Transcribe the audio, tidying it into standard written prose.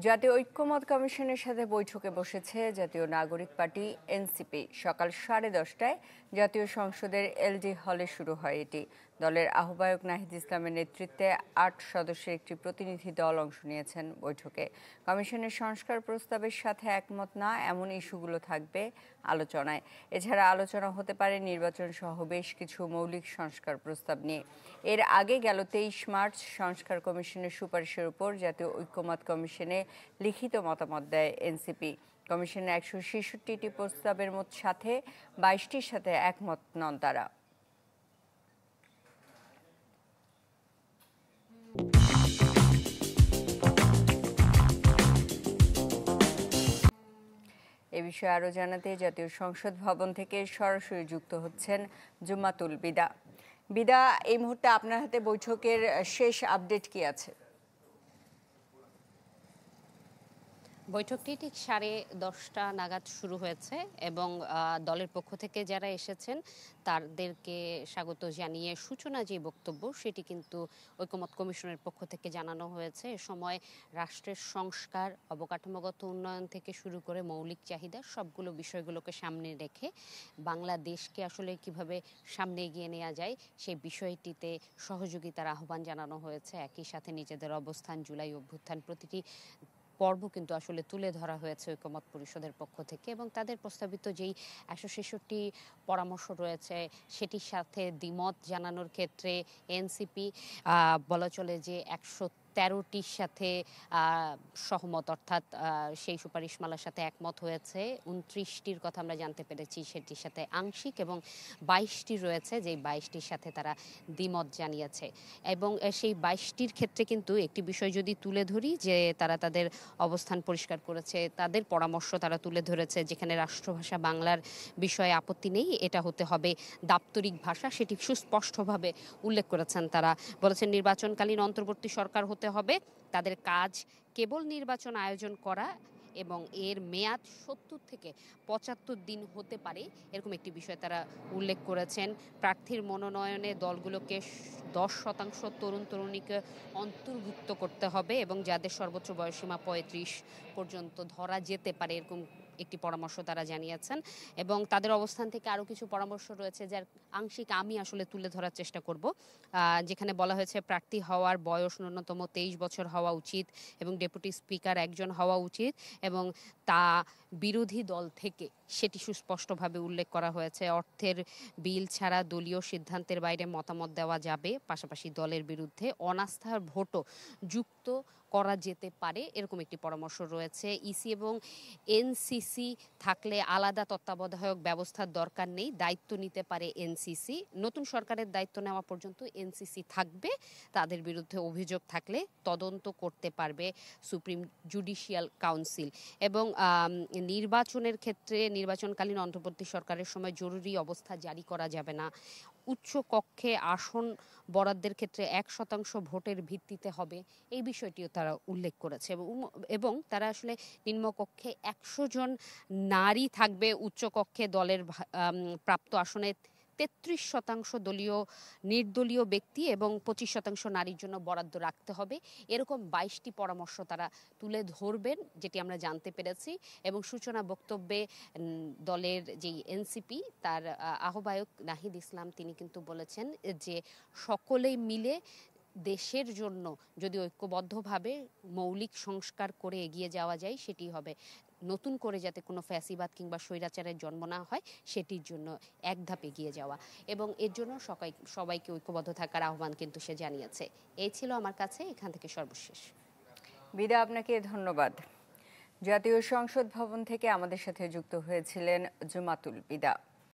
জাতীয় ঐক্যমত কমিশনের সাথে বৈঠকে বসেছে জাতীয় নাগরিক পার্টি এনসিপি। সকাল 10:30টায় জাতীয় সংসদের এলডি হলে শুরু হয় এটি। দলের আহ্বায়ক নাহিদ ইসলামের নেতৃত্বে 8 সদস্যের একটি প্রতিনিধি দল অংশ নিয়েছেন বৈঠকে। কমিশনের সংস্কার প্রস্তাবের সাথে একমত না এমন ইস্যুগুলো থাকবে আলোচনায়। এছাড়া আলোচনা হতে পারে নির্বাচন সহ বেশ কিছু মৌলিক সংস্কার প্রস্তাব নিয়ে। এর আগে গেল 23 মার্চ সংস্কার কমিশনের সুপারিশের উপর জাতীয় ঐক্যমত কমিশনে লিখিত মতামত দেয় এনসিপি। কমিশনের 166টি প্রস্তাবের সাথে 22টির সাথে একমত নন তারা। এ বিষয়ে আরও জানাতে জাতীয় সংসদ ভবন থেকে সরাসরি যুক্ত হচ্ছেন জুমাতুল বিদা। বিদা, এই মুহূর্তে আপনার হাতে বৈঠকের শেষ আপডেট কি আছে? বৈঠকটি ঠিক 10:30 নাগাদ শুরু হয়েছে এবং দলের পক্ষ থেকে যারা এসেছেন তাদেরকে স্বাগত জানিয়ে সূচনা যে বক্তব্য সেটি কিন্তু ঐক্যমত কমিশনের পক্ষ থেকে জানানো হয়েছে। এ সময় রাষ্ট্রের সংস্কার, অবকাঠামোগত উন্নয়ন থেকে শুরু করে মৌলিক চাহিদা সবগুলো বিষয়গুলোকে সামনে রেখে বাংলাদেশকে আসলে কিভাবে সামনে এগিয়ে নেওয়া যায় সেই বিষয়টিতে সহযোগিতার আহ্বান জানানো হয়েছে। একই সাথে নিজেদের অবস্থান, জুলাই অভ্যুত্থান প্রতিটি পর্ব কিন্তু আসলে তুলে ধরা হয়েছে ঐক্যমত পরিষদের পক্ষ থেকে এবং তাদের প্রস্তাবিত যেই 166টি পরামর্শ রয়েছে সেটির সাথে দ্বিমত জানানোর ক্ষেত্রে এনসিপি বলা চলে যে 113টির সাথে সহমত, অর্থাৎ সেই সুপারিশমালার সাথে একমত হয়েছে। 29টির কথা আমরা জানতে পেরেছি সেটির সাথে আংশিক এবং 22টি রয়েছে যেই 22টির সাথে তারা দ্বিমত জানিয়েছে। এবং সেই 22টির ক্ষেত্রে কিন্তু একটি বিষয় যদি তুলে ধরি যে তারা তাদের অবস্থান পরিষ্কার করেছে, তাদের পরামর্শ তারা তুলে ধরেছে যেখানে রাষ্ট্রভাষা বাংলার বিষয়ে আপত্তি নেই, এটা হতে হবে দাপ্তরিক ভাষা, সেটি সুস্পষ্টভাবে উল্লেখ করেছেন। তারা বলেছেন নির্বাচনকালীন অন্তর্বর্তী সরকার হতে হবে, তাদের কাজ কেবল নির্বাচন আয়োজন করা এবং এর মেয়াদ 70 থেকে 75 দিন হতে পারে, এরকম একটি বিষয় তারা উল্লেখ করেছেন। প্রার্থীর মনোনয়নে দলগুলোকে 10% তরুণ তরুণীকে অন্তর্ভুক্ত করতে হবে এবং যাদের সর্বোচ্চ বয়সসীমা 35 পর্যন্ত ধরা যেতে পারে, এরকম একটি পরামর্শ তারা জানিয়েছেন। এবং তাদের অবস্থান থেকে আরও কিছু পরামর্শ রয়েছে যার আংশিক আমি আসলে তুলে ধরার চেষ্টা করব। যেখানে বলা হয়েছে প্রার্থী হওয়ার বয়স ন্যূনতম 23 বছর হওয়া উচিত এবং ডেপুটি স্পিকার একজন হওয়া উচিত এবং তা বিরোধী দল থেকে, সেটি সুস্পষ্টভাবে উল্লেখ করা হয়েছে। অর্থের বিল ছাড়া দলীয় সিদ্ধান্তের বাইরে মতামত দেওয়া যাবে, পাশাপাশি দলের বিরুদ্ধে অনাস্থার ভোটও যুক্ত করা যেতে পারে, এরকম একটি পরামর্শ রয়েছে। ইসি এবং এনসিসি থাকলে আলাদা তত্ত্বাবধায়ক ব্যবস্থার দরকার নেই, দায়িত্ব নিতে পারে এনসিসি। নতুন সরকারের দায়িত্ব নেওয়া পর্যন্ত এনসিসি থাকবে, তাদের বিরুদ্ধে অভিযোগ থাকলে তদন্ত করতে পারবে সুপ্রিম জুডিশিয়াল কাউন্সিল। এবং নির্বাচনের ক্ষেত্রে নির্বাচনকালীন অন্তর্বর্তী সরকারের সময় জরুরি অবস্থা জারি করা যাবে না। উচ্চ কক্ষে আসন বরাদ্দের ক্ষেত্রে 1% ভোটের ভিত্তিতে হবে, এই বিষয়টিও তারা উল্লেখ করেছে। এবং তারা আসলে নিম্নকক্ষে 100 জন নারী থাকবে, উচ্চকক্ষে দলের প্রাপ্ত আসনে 33% দলীয় নির্দলীয় ব্যক্তি এবং 25% নারীর জন্য বরাদ্দ রাখতে হবে, এরকম 22টি পরামর্শ তারা তুলে ধরবেন যেটি আমরা জানতে পেরেছি। এবং সূচনা বক্তব্যে দলের যেই এনসিপি তার আহ্বায়ক নাহিদ ইসলাম তিনি কিন্তু বলেছেন যে সকলেই মিলে দেশের জন্য যদি ঐক্যবদ্ধভাবে মৌলিক সংস্কার করে এগিয়ে যাওয়া যায় সেটি হবে, নতুন করে যাতে কোনো ফ্যাসিবাদ কিংবা স্বৈরাচারের জন্ম না হয় সেটির জন্য এক ধাপ এগিয়ে যাওয়া এবং এর জন্য সবাইকে ঐক্যবদ্ধ থাকার আহ্বান কিন্তু সে জানিয়েছে। এই ছিল আমার কাছে এখান থেকে সর্বশেষ। বিদা, আপনাকে ধন্যবাদ। জাতীয় সংসদ ভবন থেকে আমাদের সাথে যুক্ত হয়েছিলেন জুমাতুল বিদা।